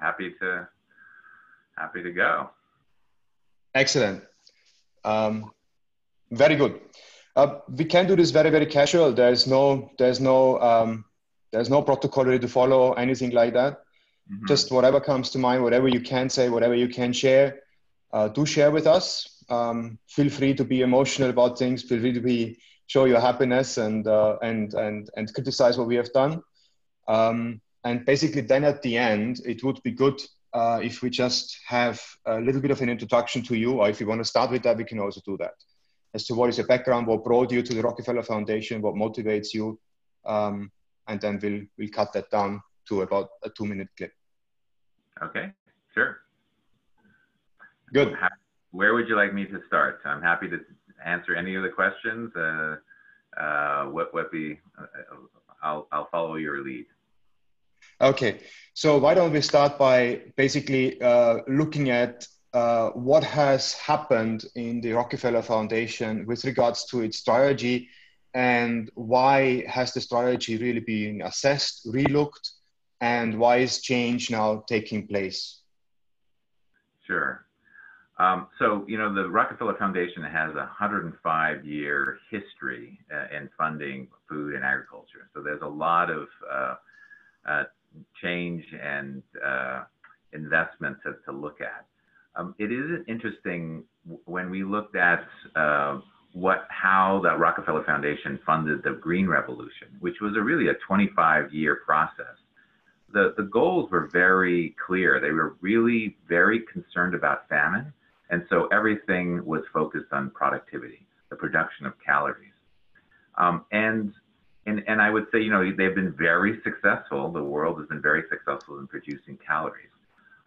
happy to go. Excellent. Very good. We can do this very, very casual. There's no protocol really to follow, anything like that. Mm-hmm. Just whatever comes to mind, whatever you can say, whatever you can share, do share with us. Feel free to be emotional about things. Feel free to show your happiness and criticize what we have done. And basically, then at the end, it would be good if we just have a little bit of an introduction to you, or if you want to start with that, we can also do that. As to what is your background, what brought you to the Rockefeller Foundation, what motivates you, and then we'll cut that down to about a 2-minute clip. Okay, sure. Good. Where would you like me to start? I'm happy to answer any of the questions. I'll follow your lead. Okay, so why don't we start by basically looking at what has happened in the Rockefeller Foundation with regards to its strategy, and why has the strategy really been assessed, relooked, and why is change now taking place? Sure. So, you know, the Rockefeller Foundation has a 105-year history in funding food and agriculture. So there's a lot of change and investment to look at. It is interesting when we looked at how the Rockefeller Foundation funded the Green Revolution, which was really a 25-year process. The goals were very clear. They were really very concerned about famine. And so everything was focused on productivity, the production of calories. And I would say, you know, they've been very successful. The world has been very successful in producing calories.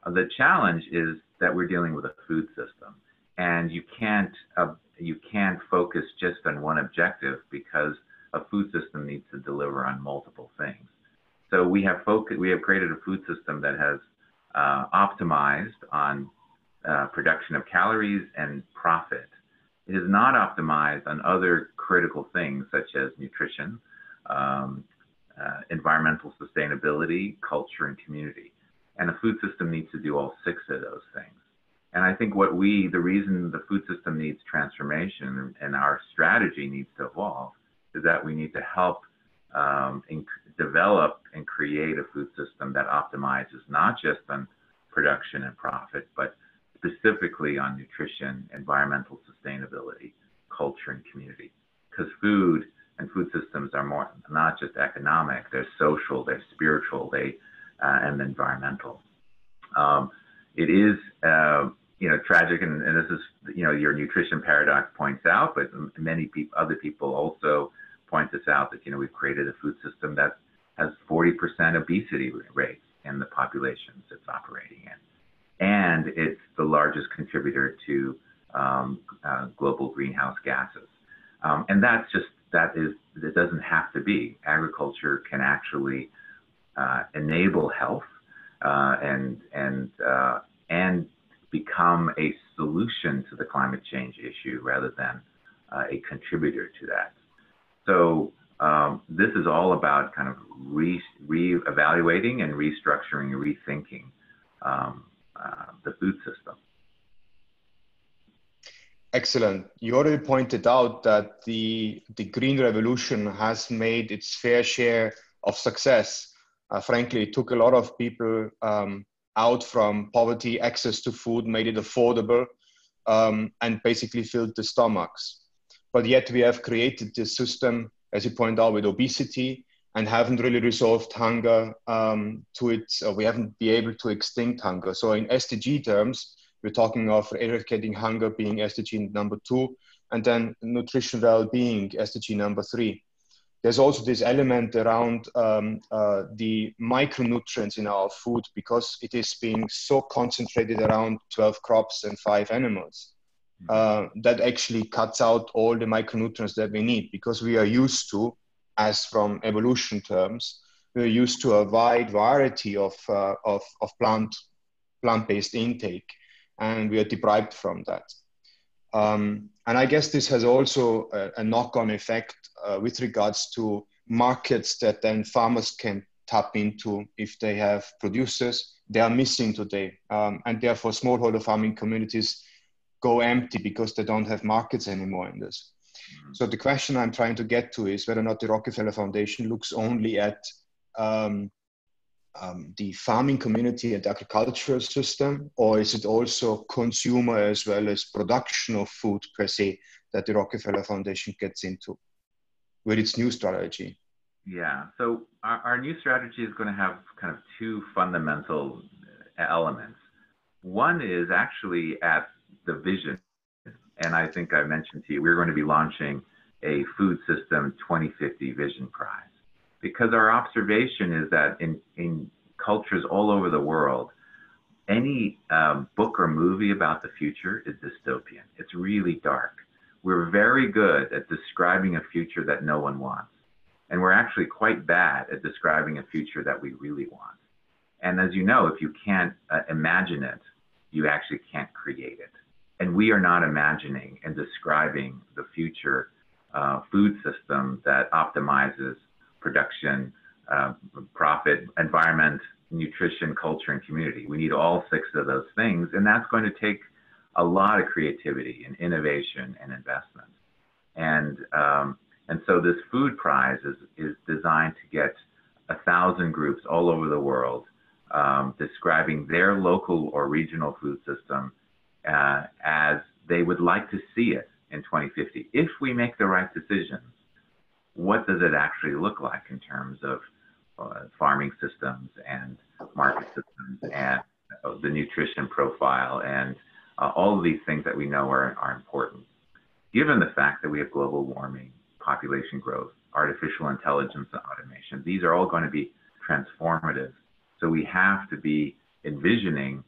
The challenge is that we're dealing with a food system, and you can't focus just on one objective, because a food system needs to deliver on multiple things. So we have created a food system that has optimized on production of calories and profit. It is not optimized on other critical things such as nutrition, environmental sustainability, culture, and community. And a food system needs to do all 6 of those things. And I think the reason the food system needs transformation and our strategy needs to evolve is that we need to help develop and create a food system that optimizes not just on production and profit, but specifically on nutrition, environmental sustainability, culture, and community. Because food and food systems are more not just economic, they're social, they're spiritual, and environmental. It is, you know, tragic, and this is, you know, your Nutrition Paradox points out, but many other people also point this out, that, you know, we've created a food system that has 40% obesity rates in the populations it's operating in. And it's the largest contributor to global greenhouse gases. And it doesn't have to be. Agriculture can actually enable health and become a solution to the climate change issue rather than a contributor to that. So this is all about kind of re-evaluating and restructuring and rethinking the food system. Excellent. You already pointed out that the Green Revolution has made its fair share of success. Frankly, it took a lot of people out from poverty, access to food, made it affordable, and basically filled the stomachs. But yet we have created this system, as you point out, with obesity, and haven't really resolved hunger we haven't been able to extinct hunger. So in SDG terms, we're talking of eradicating hunger being SDG number 2, and then nutrition well-being, SDG number 3. There's also this element around the micronutrients in our food, because it is being so concentrated around 12 crops and 5 animals. That actually cuts out all the micronutrients that we need, because we are used to, as from evolution terms, we're used to a wide variety of plant-based intake, and we are deprived from that. And I guess this has also a knock-on effect with regards to markets that then farmers can tap into if they have producers. They are missing today. And therefore smallholder farming communities go empty because they don't have markets anymore in this. So the question I'm trying to get to is whether or not the Rockefeller Foundation looks only at the farming community and the agricultural system, or is it also consumer as well as production of food per se that the Rockefeller Foundation gets into with its new strategy? Yeah, so our new strategy is going to have kind of two fundamental elements. One is actually at the vision. And I think I mentioned to you, we're going to be launching a Food System 2050 Vision Prize, because our observation is that in cultures all over the world, any book or movie about the future is dystopian. It's really dark. We're very good at describing a future that no one wants. And we're actually quite bad at describing a future that we really want. And as you know, if you can't imagine it, you actually can't create it. And we are not imagining and describing the future food system that optimizes production, profit, environment, nutrition, culture, and community. We need all six of those things, and that's going to take a lot of creativity and innovation and investment. And so this food prize is designed to get 1,000 groups all over the world describing their local or regional food system as they would like to see it in 2050. If we make the right decisions, what does it actually look like in terms of farming systems and market systems and the nutrition profile and all of these things that we know are important. Given the fact that we have global warming, population growth, artificial intelligence and automation, these are all going to be transformative. So we have to be envisioning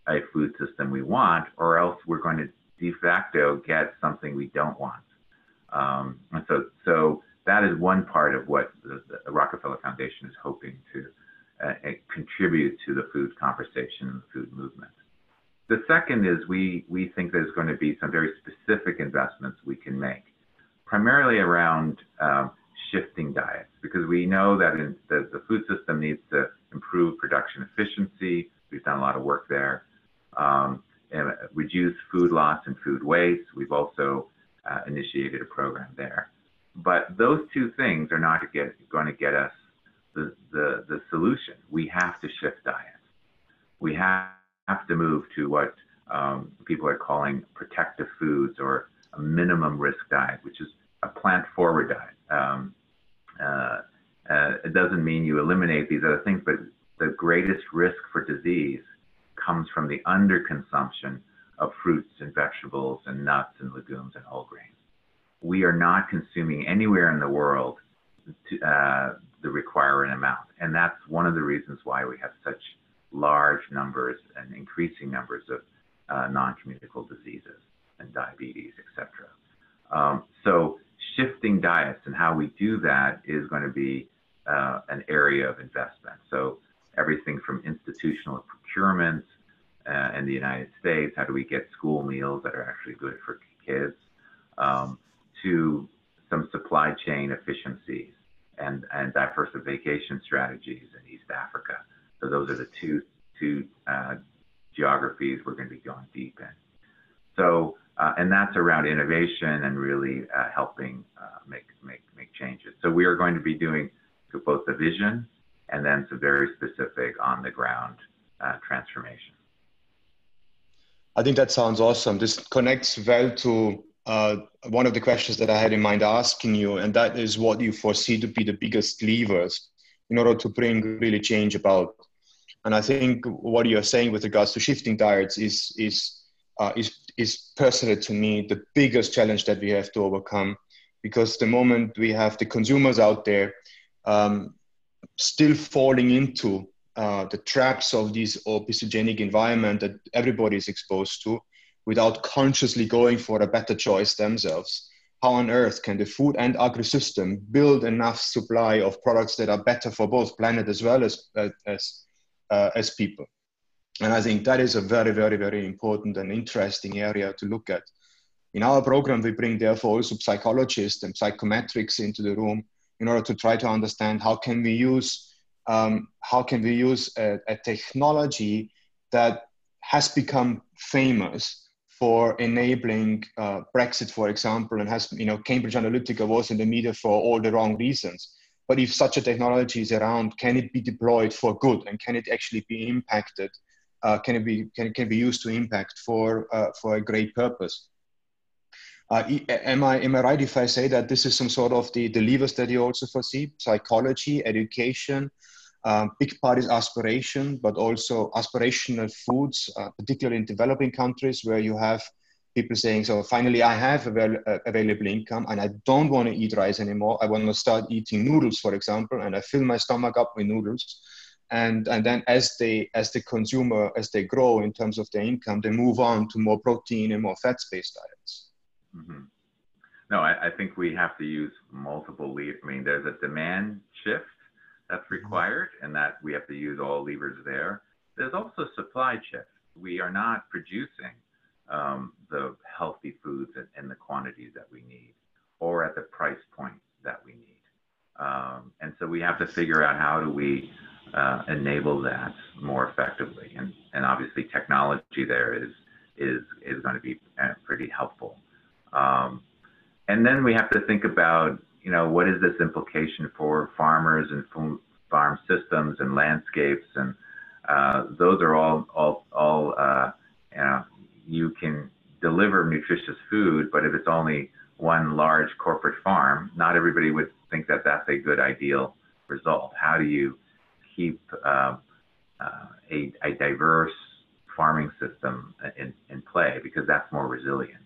a food system we want, or else we're going to de facto get something we don't want. And so that is one part of what the Rockefeller Foundation is hoping to contribute to the food conversation and the food movement. The second is we think there's going to be some very specific investments we can make, primarily around shifting diets, because we know that the food system needs to improve production efficiency. We've done a lot of work there. And reduce food loss and food waste. We've also initiated a program there. But those two things are not going to get us the solution. We have to shift diets. We have to move to what people are calling protective foods, or a minimum risk diet, which is a plant-forward diet. It doesn't mean you eliminate these other things, but the greatest risk for disease comes from the underconsumption of fruits and vegetables and nuts and legumes and whole grains. We are not consuming anywhere in the world the required amount. And that's one of the reasons why we have such large numbers and increasing numbers of non-communicable diseases and diabetes, etc. So shifting diets and how we do that is going to be an area of investment. So everything from institutional procurement in the United States, how do we get school meals that are actually good for kids, to some supply chain efficiencies and diversification strategies in East Africa. So those are the two geographies we're going to be going deep in. So, and that's around innovation and really helping make changes. So we are going to be doing both the vision and then some very specific on the ground transformation. I think that sounds awesome. This connects well to one of the questions that I had in mind asking you, and that is what you foresee to be the biggest levers in order to bring really change about. And I think what you're saying with regards to shifting diets is personally to me the biggest challenge that we have to overcome, because the moment we have the consumers out there still falling into the traps of this obesogenic environment that everybody is exposed to without consciously going for a better choice themselves, how on earth can the food and agri-system build enough supply of products that are better for both planet as well as people? And I think that is a very, very, very important and interesting area to look at. In our program, we bring therefore also psychologists and psychometrics into the room in order to try to understand how can we use how can we use a technology that has become famous for enabling Brexit, for example, and has, Cambridge Analytica was in the media for all the wrong reasons. But if such a technology is around, can it be deployed for good, and can it actually be impacted? Can it be used to impact for a great purpose? Am I right if I say that this is some sort of the levers that you also foresee? Psychology, education, big part is aspiration, but also aspirational foods, particularly in developing countries where you have people saying, so finally I have available income and I don't want to eat rice anymore. I want to start eating noodles, for example, and I fill my stomach up with noodles. And then as the consumer, as they grow in terms of their income, they move on to more protein and more fat-based diets. Mm-hmm. No, I think we have to use multiple levers. I mean, there's a demand shift that's required, and that we have to use all levers there. There's also supply shift. We are not producing the healthy foods in the quantities that we need, or at the price point that we need. And so we have to figure out how do we enable that more effectively. And obviously technology there is going to be pretty helpful. And then we have to think about, what is this implication for farmers and farm systems and landscapes? And those are all you can deliver nutritious food, but if it's only one large corporate farm, not everybody would think that that's a good ideal result. How do you keep a diverse farming system in play? Because that's more resilient.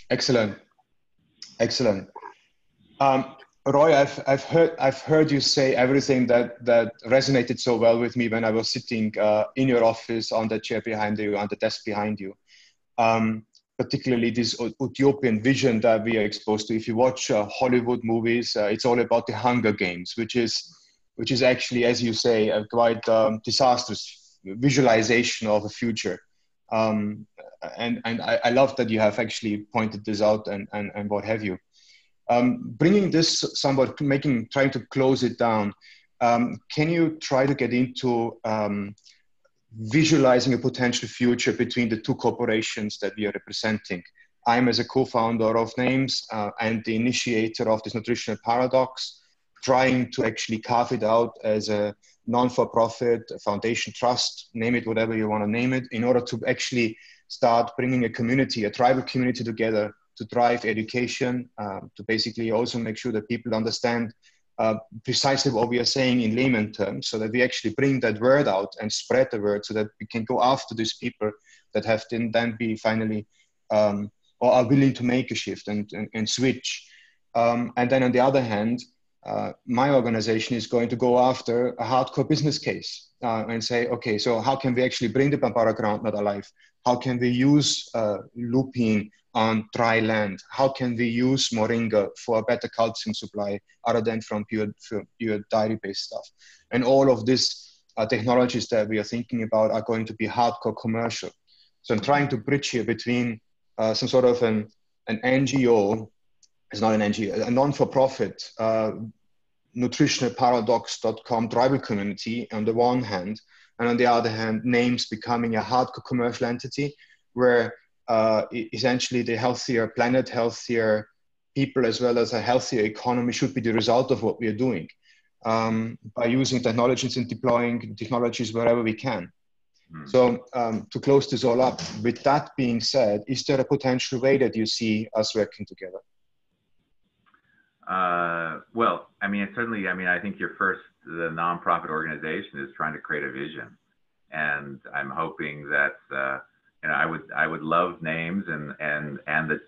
Excellent. Roy, I've heard you say everything that resonated so well with me when I was sitting in your office on the chair behind you, on the desk behind you. Particularly this utopian vision that we are exposed to. If you watch Hollywood movies, it's all about the Hunger Games, which is actually, as you say, a quite disastrous visualization of a future. And I love that you have actually pointed this out and what have you. Bringing this somewhat, trying to close it down, can you try to get into visualizing a potential future between the two corporations that we are representing? I'm as a co-founder of Names and the initiator of this Nutritional Paradox, trying to actually carve it out as a non-for-profit foundation trust, name it whatever you want to name it, in order to actually start bringing a community, a tribal community together to drive education, to basically also make sure that people understand precisely what we are saying in layman terms, so that we actually bring that word out and spread the word so that we can go after these people that have then be finally or are willing to make a shift and switch. And then on the other hand, my organization is going to go after a hardcore business case and say, okay, so how can we actually bring the Bambara groundnut alive? How can we use lupine on dry land? How can we use moringa for a better calcium supply other than from pure dairy-based stuff? And all of these technologies that we are thinking about are going to be hardcore commercial. So I'm trying to bridge here between some sort of an NGO, it's not an NGO, a non-for-profit nutritionalparadox.com tribal community on the one hand, and on the other hand, Names becoming a hardcore commercial entity where essentially the healthier planet, healthier people, as well as a healthier economy should be the result of what we are doing by using technologies and deploying technologies wherever we can. So to close this all up, with that being said, is there a potential way that you see us working together? Well, I mean, certainly, I think the nonprofit organization is trying to create a vision, and I'm hoping that, I would love Names and the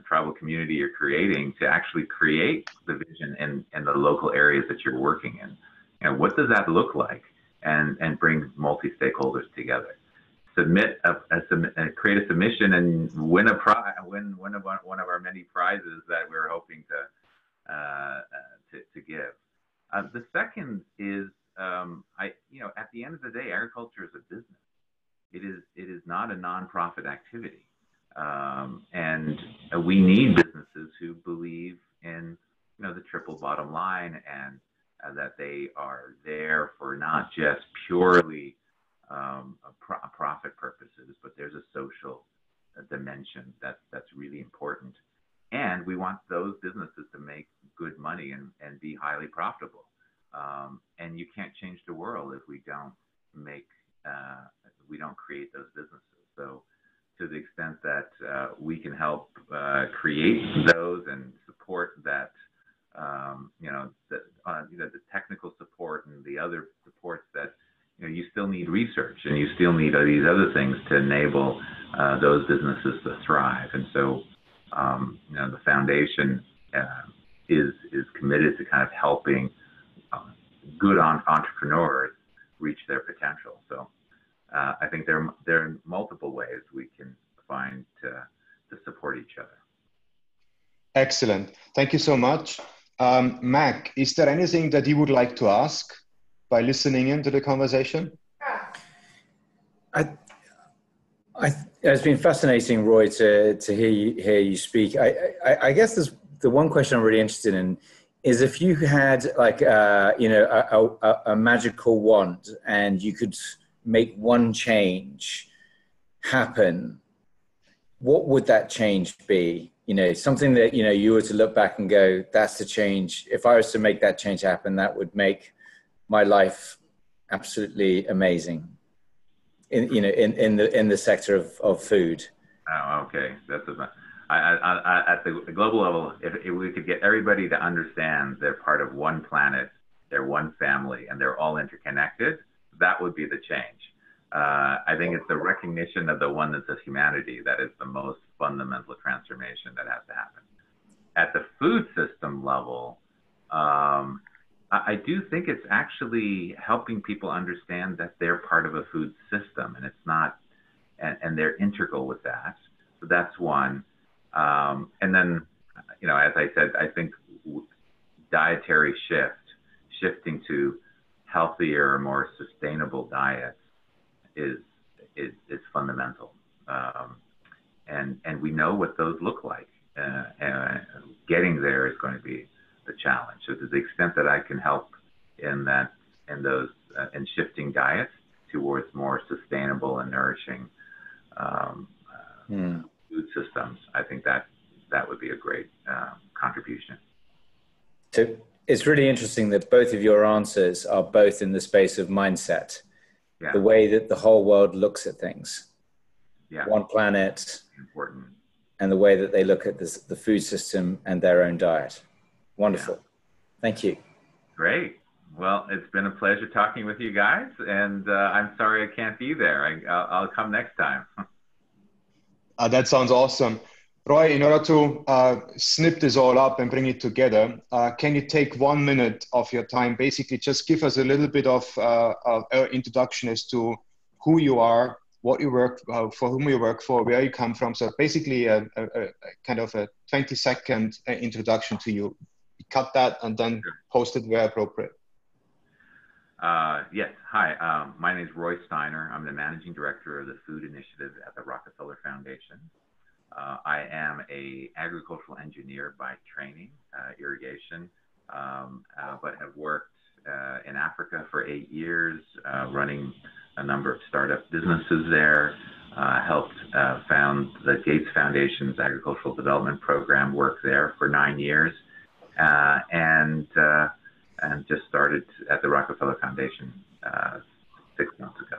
tribal community you're creating to actually create the vision in the local areas that you're working in. And what does that look like? And bring multi-stakeholders together. Create a submission and win a prize, win one of our many prizes that we're hoping to give. The second is, at the end of the day, agriculture is a business. It is not a nonprofit activity, and we need businesses who believe in the triple bottom line and that they are there for not just purely profit purposes, but there's a social dimension that's really important. And we want those businesses to make good money and be highly profitable. And you can't change the world if we don't create those businesses. So to the extent that we can help create those and support that, the technical support and the other supports that, you still need research and you still need these other things to enable those businesses to thrive. And so, the foundation is committed to kind of helping good entrepreneurs reach their potential. So I think there are multiple ways we can find to support each other. Excellent. Thank you so much. Mac, is there anything that you would like to ask by listening into the conversation? It's been fascinating, Roy, to hear you speak. I guess there's the one question I'm really interested in is if you had like a magical wand and you could make one change happen, what would that change be? Something that you were to look back and go, that's the change. If I was to make that change happen, that would make my life absolutely amazing. In the sector of food. Oh, okay. That's at the global level. If we could get everybody to understand they're part of one planet, they're one family, and they're all interconnected, that would be the change. I think it's the recognition of the oneness of humanity that is the most fundamental transformation that has to happen. At the food system level, I do think it's actually helping people understand that they're part of a food system and it's not, and they're integral with that. So that's one. And then, as I said, I think dietary shifting to healthier, more sustainable diets is fundamental. And we know what those look like. Getting there is going to be the challenge. So to the extent that I can help in shifting diets towards more sustainable and nourishing food systems, I think that would be a great contribution. So it's really interesting that both of your answers are both in the space of mindset, the way that the whole world looks at things. One planet, important, and the way that they look at the food system and their own diet. Wonderful. Thank you. Great. Well, it's been a pleasure talking with you guys, and I'm sorry I can't be there. I'll come next time. That sounds awesome. Roy, in order to snip this all up and bring it together, can you take 1 minute of your time? Basically, just give us a little bit of introduction as to who you are, what you work for, whom you work for, where you come from. So basically a kind of a 20-second introduction to you. Cut that and then post it where appropriate. Yes. Hi, my name is Roy Steiner. I'm the managing director of the Food Initiative at the Rockefeller Foundation. I am an agricultural engineer by training, irrigation, but have worked in Africa for 8 years, running a number of startup businesses there, helped found the Gates Foundation's agricultural development program, worked there for 9 years, and just started at the Rockefeller Foundation 6 months ago.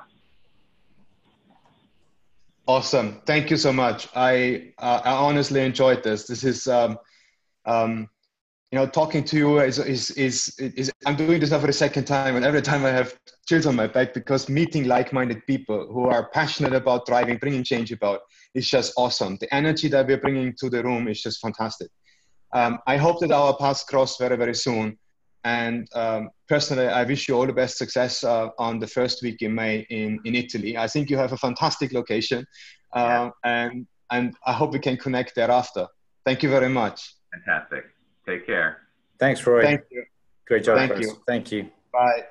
Awesome. Thank you so much. I honestly enjoyed this. This is, talking to you is I'm doing this now for the second time, and every time I have chills on my back because meeting like-minded people who are passionate about driving, bringing change about is just awesome. The energy that we're bringing to the room is just fantastic. I hope that our paths cross very, very soon. And personally, I wish you all the best success on the first week in May in Italy. I think you have a fantastic location, and I hope we can connect thereafter. Thank you very much. Fantastic. Take care. Thanks, Roy. Thank you. Great job. Thank you. Thank you. Bye.